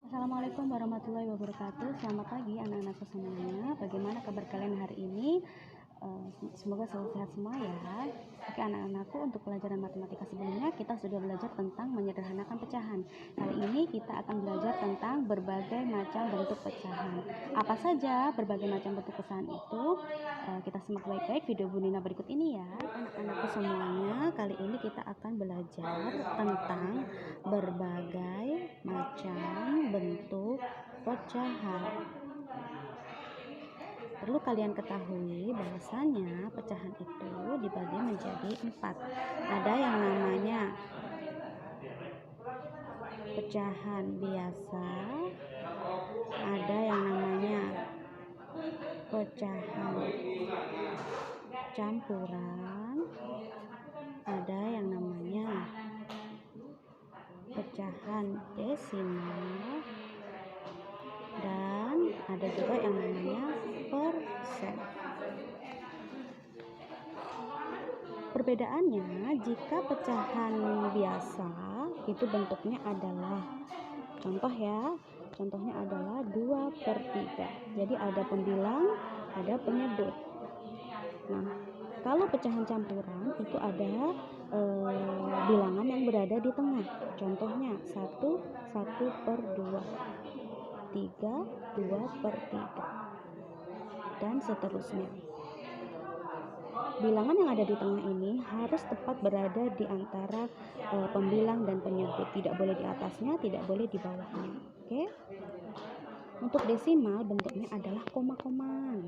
Assalamualaikum warahmatullahi wabarakatuh. Selamat pagi anak-anakku semuanya. Bagaimana kabar kalian hari ini? Semoga selalu sehat semua ya. Oke anak-anakku, untuk pelajaran matematika sebelumnya kita sudah belajar tentang menyederhanakan pecahan. Kali ini kita akan belajar tentang berbagai macam bentuk pecahan. Apa saja berbagai macam bentuk pecahan itu? Kita simak baik-baik video Bu Nina berikut ini ya. Anak-anakku semuanya, kali ini kita akan belajar tentang berbagai macam bentuk pecahan. Perlu kalian ketahui bahwasanya pecahan itu dibagi menjadi 4. Ada yang namanya pecahan biasa, ada yang namanya pecahan campuran, ada yang namanya pecahan desimal, dan ada juga yang namanya persen. Perbedaannya, jika pecahan biasa itu bentuknya adalah contohnya adalah 2/3. Jadi ada pembilang, ada penyebut. Nah, kalau pecahan campuran itu ada bilangan yang berada di tengah. Contohnya 1/2, 3 2/3, dan seterusnya. Bilangan yang ada di tengah ini harus tepat berada di antara pembilang dan penyebut. Tidak boleh di atasnya, tidak boleh di bawahnya. Oke? Untuk desimal bentuknya adalah koma-koma.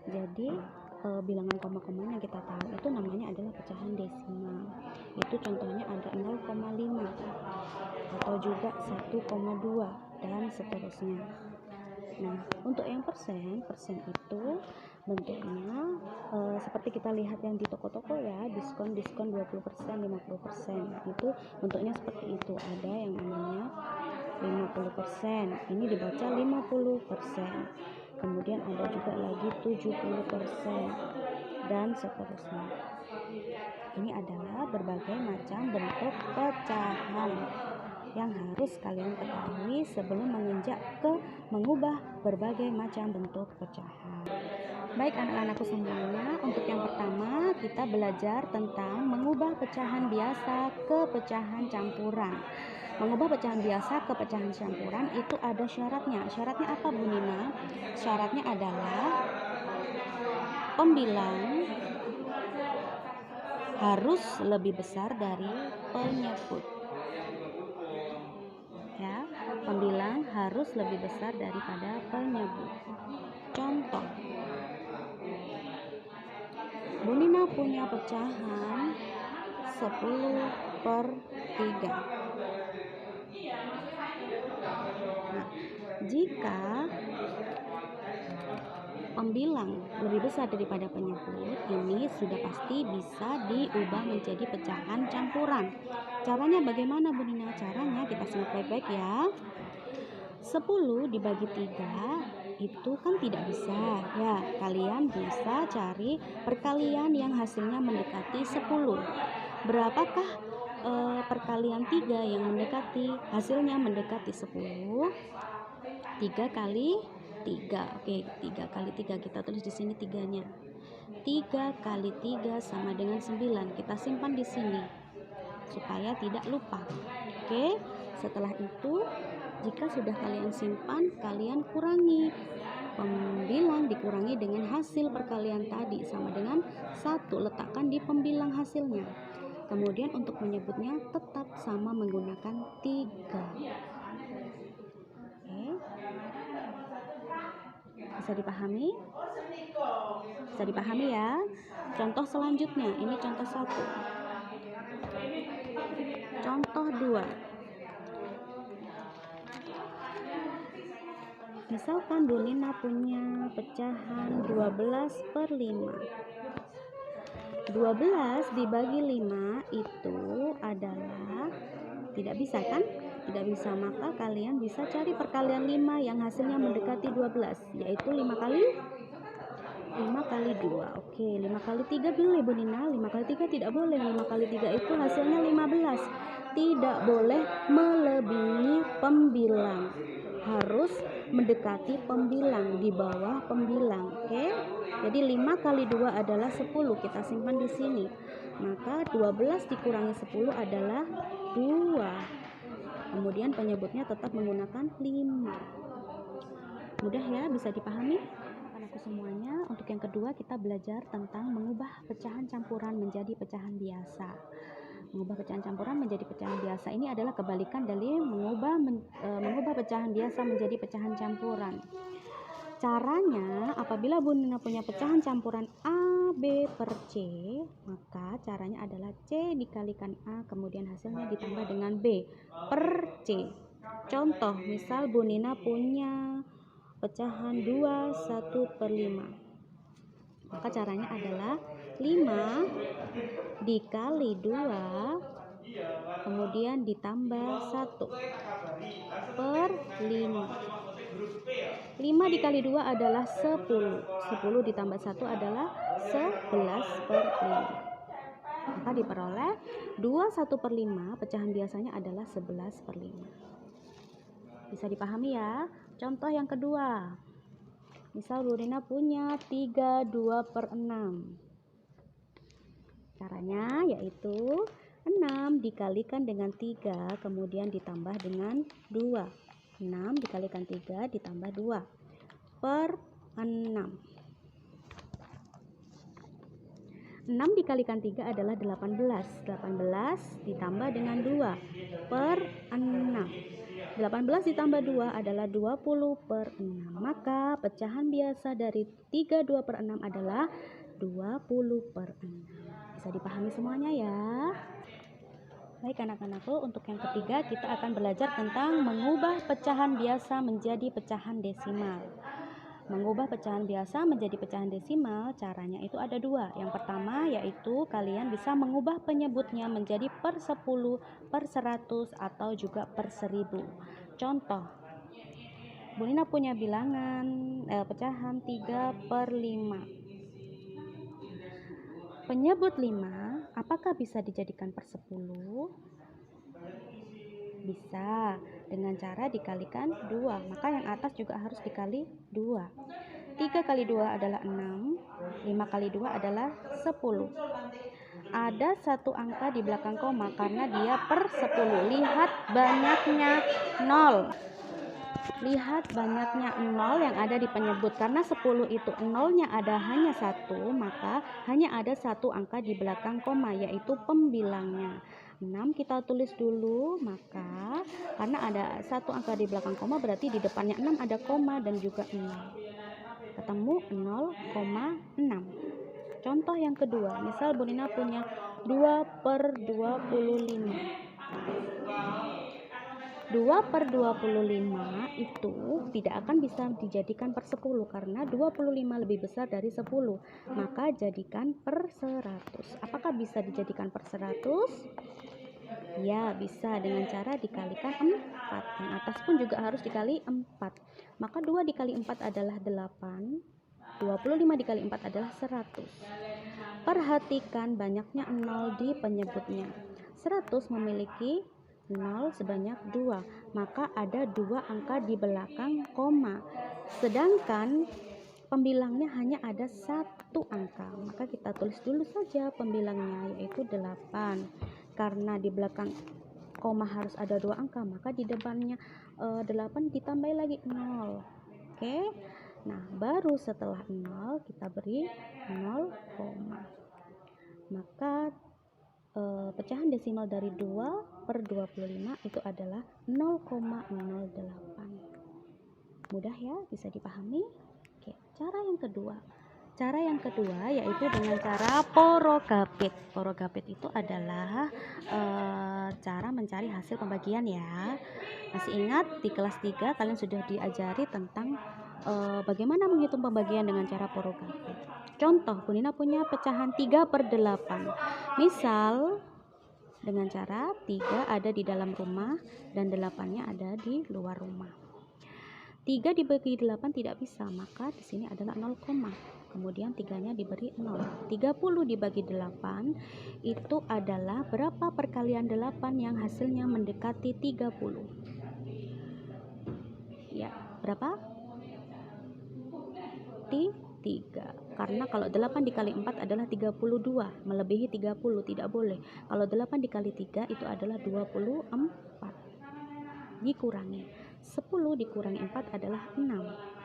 Jadi bilangan koma-koma yang kita tahu itu namanya adalah pecahan desimal. Itu contohnya ada 0,5 atau juga 1,2 dan seterusnya. Nah, untuk yang persen itu bentuknya seperti kita lihat yang di toko-toko ya, diskon 20%, 50%. Itu bentuknya seperti itu. Ada yang namanya 50%, ini dibaca 50%. Kemudian ada juga lagi 70% dan seterusnya. Ini adalah berbagai macam bentuk pecahan yang harus kalian ketahui sebelum menginjak ke mengubah berbagai macam bentuk pecahan. Baik anak-anakku semuanya, untuk yang pertama kita belajar tentang mengubah pecahan biasa ke pecahan campuran. Mengubah pecahan biasa ke pecahan campuran itu ada syaratnya. Syaratnya apa Bu Nina? Syaratnya adalah pembilang harus lebih besar dari penyebut. Ya, pembilang harus lebih besar daripada penyebut. Contoh, Bu Nina punya pecahan 10/3. Nah, jika pembilang lebih besar daripada penyebut, ini sudah pasti bisa diubah menjadi pecahan campuran. Caranya bagaimana Bu Nina? Caranya kita simak baik-baik ya. 10 dibagi 3 itu kan tidak bisa ya. Kalian bisa cari perkalian yang hasilnya mendekati 10. Berapakah perkalian 3 yang hasilnya mendekati 10? 3 kali 3. Oke, 3 kali 3 kita tulis di sini 3-nya. 3 kali 3 sama dengan 9. Kita simpan di sini supaya tidak lupa. Oke, setelah itu jika sudah kalian simpan, kalian kurangi. Pembilang dikurangi dengan hasil perkalian tadi sama dengan 1. Letakkan di pembilang hasilnya. Kemudian untuk menyebutnya tetap sama menggunakan 3. Oke. Bisa dipahami? Bisa dipahami ya? Contoh selanjutnya, ini contoh 1. Contoh 2. Misalkan Bu Nina punya pecahan 12/5. 12 dibagi 5 itu adalah tidak bisa kan? Tidak bisa, maka kalian bisa cari perkalian 5 yang hasilnya mendekati 12, yaitu 5 kali 2. Oke, 5 kali 3 boleh Bu Nina, 5 kali 3 tidak boleh. 5 kali 3 itu hasilnya 15. Tidak boleh melebihi pembilang. harus mendekati pembilang, di bawah pembilang. Oke. Jadi 5 kali 2 adalah 10, kita simpan di sini. Maka 12 dikurangi 10 adalah 2. Kemudian penyebutnya tetap menggunakan 5. Mudah ya, bisa dipahami? Anakku semuanya, untuk yang kedua kita belajar tentang mengubah pecahan campuran menjadi pecahan biasa. Mengubah pecahan campuran menjadi pecahan biasa ini adalah kebalikan dari mengubah pecahan biasa menjadi pecahan campuran. Caranya, apabila Bu Nina punya pecahan campuran A, B per C, maka caranya adalah C dikalikan A, kemudian hasilnya ditambah dengan B per C. Contoh, misal Bu Nina punya pecahan 2 1/5. Maka caranya adalah 5 dikali 2 kemudian ditambah 1 per 5. 5 dikali 2 adalah 10. 10 ditambah 1 adalah 11 per 5. Maka diperoleh 2 1/5 pecahan biasanya adalah 11 per 5. Bisa dipahami ya? Contoh yang kedua. Misal Bu Nina punya 3 2/6. Caranya yaitu 6 dikalikan dengan 3 kemudian ditambah dengan 2. 6 dikalikan 3 ditambah 2 per 6. 6 dikalikan 3 adalah 18. 18 ditambah dengan 2 per 6. 18 ditambah 2 adalah 20 per 6. Maka pecahan biasa dari 32/6 adalah 20 per 6. Bisa dipahami semuanya ya? Baik anak-anakku, untuk yang ketiga kita akan belajar tentang mengubah pecahan biasa menjadi pecahan desimal. Mengubah pecahan biasa menjadi pecahan desimal, caranya itu ada 2. Yang pertama yaitu kalian bisa mengubah penyebutnya menjadi per 10, per 100 atau juga per 1000. Contoh, Bu Nina punya bilangan pecahan 3/5. Penyebut 5 apakah bisa dijadikan per 10? Bisa, dengan cara dikalikan 2. Maka yang atas juga harus dikali 2. 3 kali 2 adalah 6. 5 kali 2 adalah 10. Ada satu angka di belakang koma karena dia per 10. Lihat banyaknya 0. Lihat banyaknya 0 yang ada di penyebut. Karena 10 itu 0-nya ada hanya 1, maka hanya ada satu angka di belakang koma, yaitu pembilangnya. 6 kita tulis dulu, maka karena ada satu angka di belakang koma berarti di depannya 6 ada koma dan juga 0. Ketemu 0,6. Contoh yang kedua, misal Bu Nina punya 2/25. 2/25 itu tidak akan bisa dijadikan per 10 karena 25 lebih besar dari 10. Maka jadikan per 100. Apakah bisa dijadikan per 100? Ya, bisa dengan cara dikalikan 4. Yang atas pun juga harus dikali 4. Maka 2 dikali 4 adalah 8. 25 dikali 4 adalah 100. Perhatikan banyaknya 0 di penyebutnya. 100 memiliki 0 sebanyak 2, maka ada 2 angka di belakang koma. Sedangkan pembilangnya hanya ada 1 angka, maka kita tulis dulu saja pembilangnya yaitu 8. Karena di belakang koma harus ada 2 angka, maka di depannya 8 ditambah lagi 0. Oke. Nah, baru setelah 0 kita beri 0, maka pecahan desimal dari 2/25 itu adalah 0,08. Mudah ya, bisa dipahami? Oke, cara yang kedua. Cara yang kedua yaitu dengan cara porogapit. Porogapit itu adalah cara mencari hasil pembagian ya. Masih ingat di kelas 3 kalian sudah diajari tentang bagaimana menghitung pembagian dengan cara porogapit. Contoh, Bu Nina punya pecahan 3/8. Misal dengan cara 3 ada di dalam rumah dan 8-nya ada di luar rumah. 3 dibagi 8 tidak bisa, maka di sini adalah 0, kemudian 3-nya diberi 0. 30 dibagi 8 itu adalah berapa perkalian 8 yang hasilnya mendekati 30. Ya, berapa? 3. Karena kalau 8 dikali 4 adalah 32, melebihi 30, tidak boleh. Kalau 8 dikali 3 itu adalah 24. Dikurangi 10 dikurangi 4 adalah 6.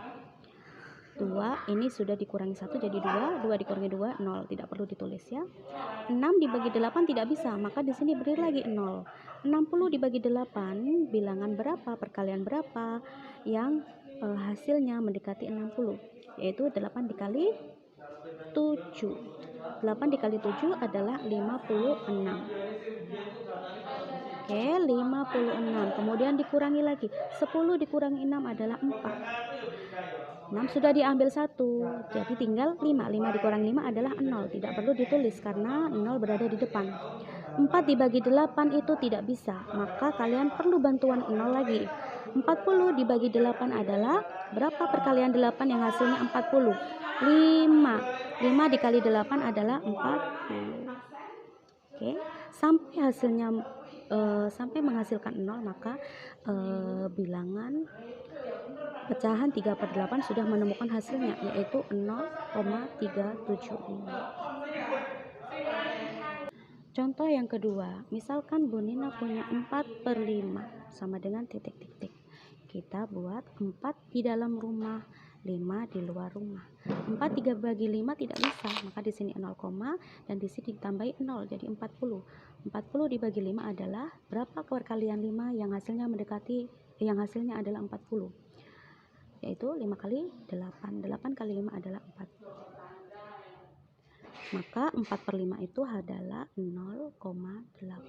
2 ini sudah dikurangi 1 jadi 2, 2 dikurangi 2 0, tidak perlu ditulis ya. 6 dibagi 8 tidak bisa, maka di sini beri lagi 0. 60 dibagi 8 bilangan berapa, perkalian berapa yang hasilnya mendekati 60, yaitu 8 dikali 7. 8 dikali 7 adalah 56. Oke, 56. Kemudian dikurangi lagi. 10 dikurangi 6 adalah 4. 6 sudah diambil 1, jadi tinggal 5. 5 dikurangi 5 adalah 0. Tidak perlu ditulis karena 0 berada di depan. 4 dibagi 8 itu tidak bisa, maka kalian perlu bantuan 0 lagi. 40 dibagi 8 adalah berapa perkalian 8 yang hasilnya 40? 5. 5 dikali 8 adalah 40. Oke, sampai hasilnya sampai menghasilkan 0, maka bilangan pecahan 3/8 sudah menemukan hasilnya, yaitu 0,375. Contoh yang kedua, misalkan Bu Nina punya 4/5 sama dengan titik-titik. Kita buat 4 di dalam rumah, 5 di luar rumah. 4 3 bagi 5 tidak bisa, maka di sini 0, dan di sini ditambahi 0 jadi 40. 40 dibagi 5 adalah berapa perkalian 5 yang hasilnya adalah 40? Yaitu 5 kali 8. 8 kali 5 adalah 4. Maka 4/5 itu adalah 0,8.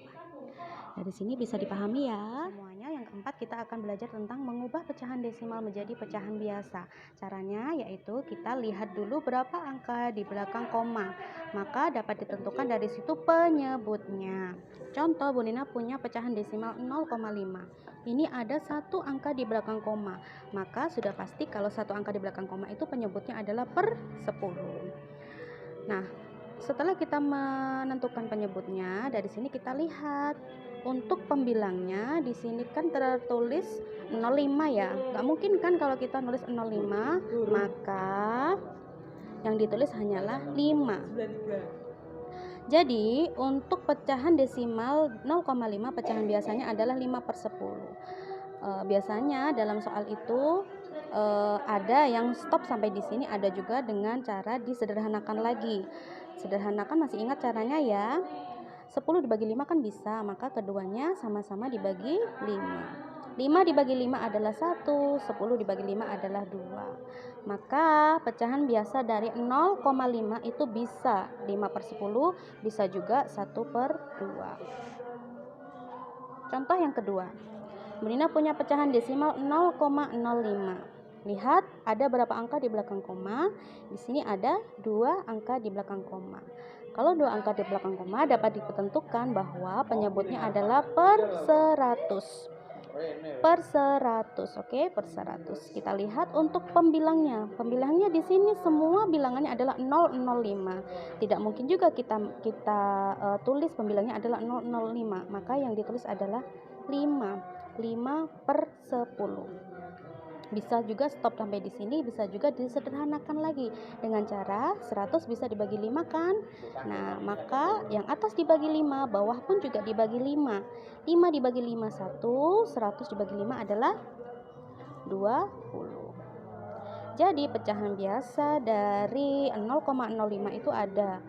Dari sini bisa dipahami ya. Semuanya yang keempat kita akan belajar tentang mengubah pecahan desimal menjadi pecahan biasa. Caranya yaitu kita lihat dulu berapa angka di belakang koma. Maka dapat ditentukan dari situ penyebutnya. Contoh, Bu Nina punya pecahan desimal 0,5. Ini ada 1 angka di belakang koma. Maka sudah pasti kalau 1 angka di belakang koma itu penyebutnya adalah per 10. Nah, setelah kita menentukan penyebutnya, dari sini kita lihat untuk pembilangnya. Di sini kan tertulis 05 ya. Nggak mungkin kan kalau kita nulis 05, maka yang ditulis hanyalah 5. Jadi untuk pecahan desimal 0,5 pecahan biasanya adalah 5/10. Biasanya dalam soal itu ada yang stop sampai di sini, ada juga dengan cara disederhanakan lagi. Sederhanakan, masih ingat caranya ya? 10 dibagi 5 kan bisa, maka keduanya sama-sama dibagi 5. 5 dibagi 5 adalah 1, 10 dibagi 5 adalah 2. Maka pecahan biasa dari 0,5 itu bisa 5/10, bisa juga 1/2. Contoh yang kedua, Bu Nina punya pecahan desimal 0,05. Lihat ada berapa angka di belakang koma. Di sini ada 2 angka di belakang koma. Kalau 2 angka di belakang koma dapat ditentukan bahwa penyebutnya adalah per 100. Per 100, oke, per 100. Kita lihat untuk pembilangnya. Pembilangnya di sini semua bilangannya adalah 005. Tidak mungkin juga kita tulis pembilangnya adalah 005. Maka yang ditulis adalah 5. 5/10. Bisa juga stop sampai di sini, bisa juga disederhanakan lagi dengan cara 100 bisa dibagi 5 kan? Nah, maka yang atas dibagi 5, bawah pun juga dibagi 5. 5 dibagi 5 1, 100 dibagi 5 adalah 20. Jadi pecahan biasa dari 0,05 itu ada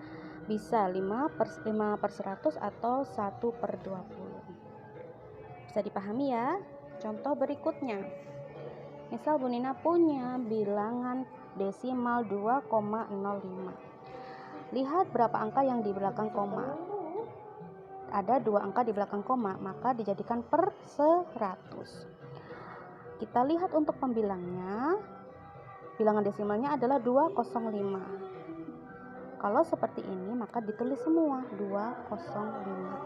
bisa 5/100 atau 1/20. Bisa dipahami ya? Contoh berikutnya. Misal Bu Nina punya bilangan desimal 2,05. Lihat berapa angka yang di belakang koma. Ada 2 angka di belakang koma, maka dijadikan per 100. Kita lihat untuk pembilangnya. Bilangan desimalnya adalah 205. Kalau seperti ini, maka ditulis semua 205.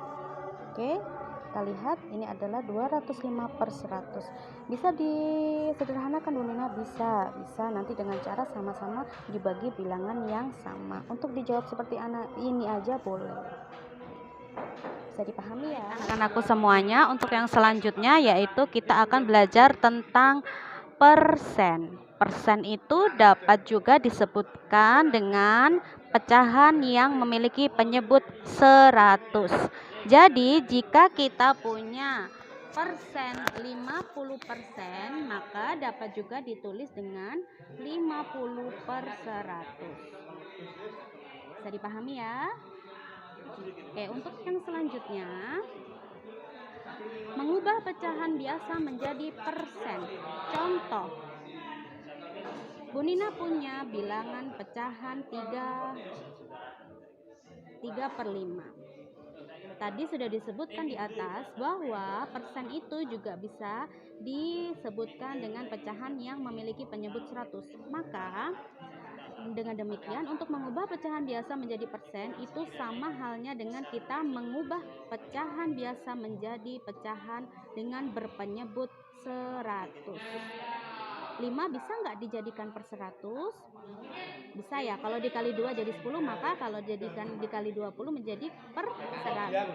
Oke? Kita lihat ini adalah 205/100. Bisa disederhanakan Bu Nina? Bisa nanti dengan cara sama-sama dibagi bilangan yang sama. Untuk dijawab seperti anak ini aja boleh. Bisa dipahami ya anak-anakku semuanya. Untuk yang selanjutnya yaitu kita akan belajar tentang persen. Persen itu dapat juga disebutkan dengan pecahan yang memiliki penyebut 100. Jadi jika kita punya persen 50%, maka dapat juga ditulis dengan 50 per 100. Bisa dipahami ya? Oke, untuk yang selanjutnya, mengubah pecahan biasa menjadi persen. Contoh, Bu Nina punya bilangan pecahan 3/5. Tadi sudah disebutkan di atas bahwa persen itu juga bisa disebutkan dengan pecahan yang memiliki penyebut 100. Maka dengan demikian, untuk mengubah pecahan biasa menjadi persen itu sama halnya dengan kita mengubah pecahan biasa menjadi pecahan dengan berpenyebut 100. 5 bisa nggak dijadikan per 100? Bisa ya, kalau dikali 2 jadi 10, maka kalau dikali 20 menjadi per 100.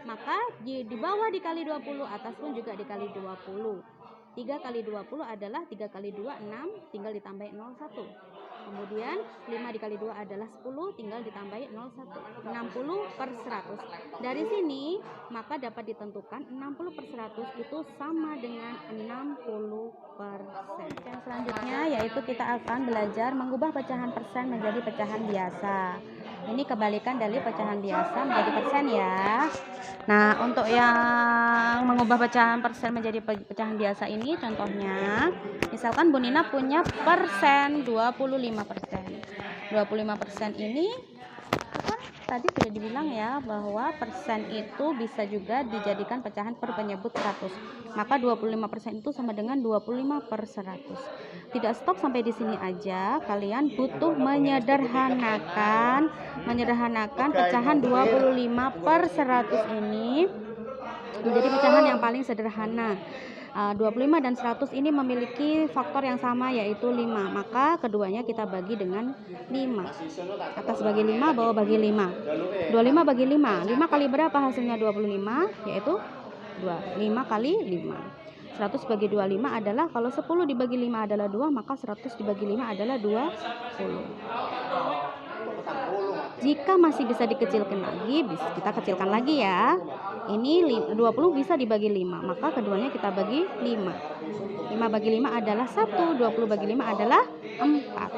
Maka di bawah dikali 20, atas pun juga dikali 20. 3 kali 20 adalah 3 kali 2, 6, tinggal ditambahin 01. Kemudian 5 dikali 2 adalah 10, tinggal ditambahin 01. 60 per 100. Dari sini maka dapat ditentukan 60 per 100 itu sama dengan 60%. Yang selanjutnya yaitu kita akan belajar mengubah pecahan persen menjadi pecahan biasa. Ini kebalikan dari pecahan biasa menjadi persen ya. Nah, untuk yang mengubah pecahan persen menjadi pecahan biasa ini contohnya, misalkan Bu Nina punya persen 25%. 25% ini tadi sudah dibilang ya bahwa persen itu bisa juga dijadikan pecahan per penyebut 100. Maka 25% itu sama dengan 25 per 100. Tidak stop sampai di sini aja, kalian butuh menyederhanakan pecahan 25 per 100 ini menjadi pecahan yang paling sederhana. 25 dan 100 ini memiliki faktor yang sama yaitu 5. Maka keduanya kita bagi dengan 5. Atas bagi 5, bawah bagi 5. 25 bagi 5. 5 kali berapa hasilnya 25? Yaitu 2. 5 kali 5. 100 bagi 25 adalah, kalau 10 dibagi 5 adalah 2, maka 100 dibagi 5 adalah 20. Jika masih bisa dikecilkan lagi, kita kecilkan lagi ya. Ini 20 bisa dibagi 5, maka keduanya kita bagi 5. 5 bagi 5 adalah 1, 20 bagi 5 adalah 4.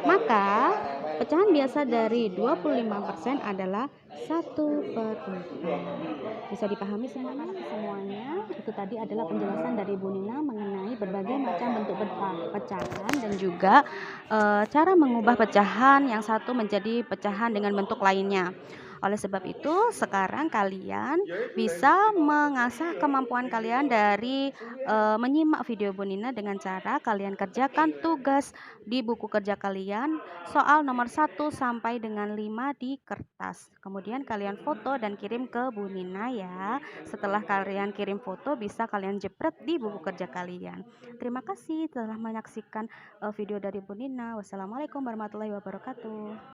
Maka pecahan biasa dari 25% adalah 1/4. Bisa dipahami semuanya? Itu tadi adalah penjelasan dari Bu Nina mengenai berbagai macam bentuk pecahan dan juga cara mengubah pecahan yang satu menjadi pecahan dengan bentuk lainnya. Oleh sebab itu, sekarang kalian bisa mengasah kemampuan kalian dari menyimak video Bu Nina dengan cara kalian kerjakan tugas di buku kerja kalian soal nomor 1 sampai dengan 5 di kertas. Kemudian kalian foto dan kirim ke Bu Nina ya. Setelah kalian kirim foto, bisa kalian jepret di buku kerja kalian. Terima kasih telah menyaksikan video dari Bu Nina. Wassalamualaikum warahmatullahi wabarakatuh.